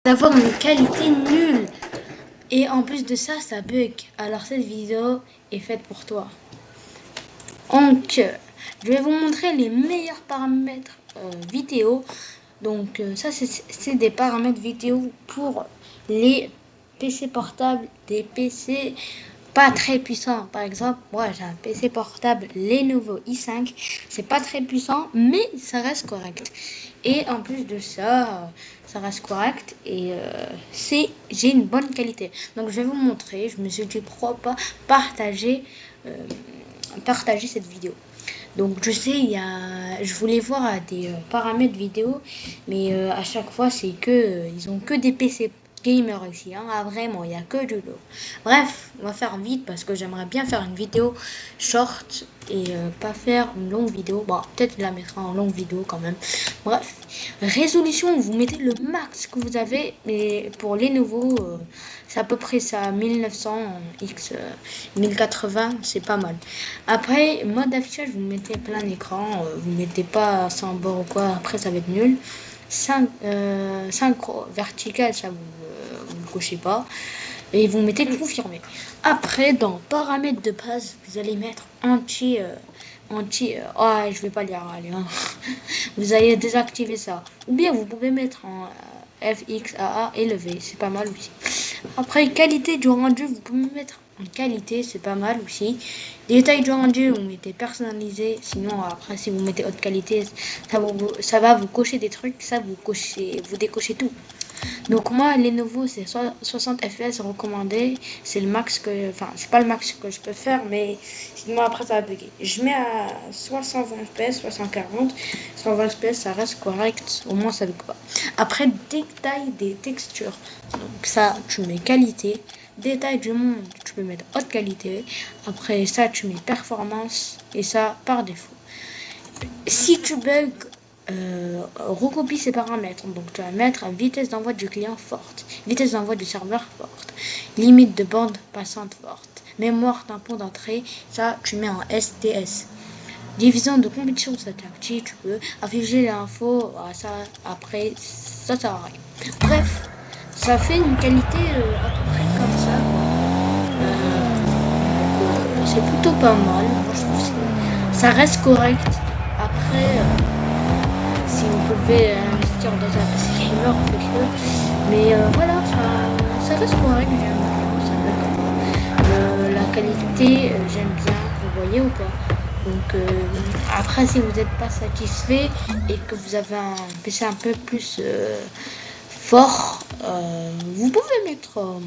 d'avoir une qualité nulle. Et en plus de ça, ça bug. Alors cette vidéo est faite pour toi. Donc, je vais vous montrer les meilleurs paramètres vidéo. Donc, ça, c'est des paramètres vidéo pour les PC portables, des PC pas très puissants. Par exemple, moi, j'ai un PC portable Lenovo i5. C'est pas très puissant, mais ça reste correct. Et en plus de ça, ça reste correct et j'ai une bonne qualité. Donc, je vais vous montrer. Je me suis dit pourquoi pas partager cette vidéo. Donc je sais, je voulais voir des paramètres vidéo, mais à chaque fois c'est que ils ont que des PC gamer ici, hein. Ah, vraiment, il n'y a que du lot. Bref, on va faire vite parce que j'aimerais bien faire une vidéo short et pas faire une longue vidéo. Bon, peut-être la mettra en longue vidéo quand même. Bref, résolution, vous mettez le max que vous avez, mais pour les nouveaux, c'est à peu près ça, 1900 x 1080, c'est pas mal. Après, mode d'affichage, vous mettez plein écran, vous mettez pas sans bord ou quoi, après ça va être nul. 5 vertical, ça vous ne cochez pas. Et vous mettez le confirmé. Après, dans paramètres de base, vous allez mettre je vais pas lire, allez, hein. Vous allez désactiver ça. Ou bien vous pouvez mettre en FXAA élevé, c'est pas mal aussi. Après, qualité du rendu, vous pouvez mettre en qualité, c'est pas mal aussi. Détail du rendu, vous mettez personnalisé. Sinon, après, si vous mettez haute qualité, ça va vous cocher des trucs. Ça, vous décochez tout. Donc moi, Lenovo, c'est 60 fps recommandé. C'est le max que... Enfin, c'est pas le max que je peux faire, mais sinon après, ça va bugger. Je mets à 120 fps, 140. 120 fps, ça reste correct. Au moins, ça bug pas. Après, détail des textures. Donc ça, tu mets qualité. Détail du monde, tu peux mettre haute qualité. Après ça, tu mets performance. Et ça, par défaut. Si tu bugs, recopie ces paramètres. Donc tu vas mettre vitesse d'envoi du client forte, vitesse d'envoi du serveur forte, limite de bande passante forte, mémoire tampon d'entrée, ça tu mets en STS. Division de compétition de cette partie, tu peux afficher l'info, ça après ça sert à rien. Bref, ça fait une qualité à peu près comme ça. C'est plutôt pas mal. Moi je trouve que ça reste correct. Après, si vous pouvez investir dans un PC gamer, faites-le. Mais voilà, ça reste correct, j'aime bien. La qualité, j'aime bien, vous voyez ou pas. Donc après, si vous n'êtes pas satisfait et que vous avez un PC un peu plus fort, vous pouvez mettre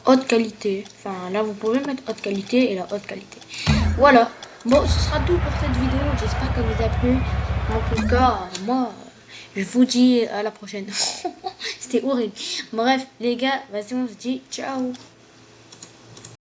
haute qualité. Enfin là, vous pouvez mettre haute qualité et la haute qualité. Voilà. Bon, ce sera tout pour cette vidéo. J'espère qu'elle vous a plu. En tout cas, moi, je vous dis à la prochaine. C'était horrible. Bref, les gars, vas-y, on se dit ciao.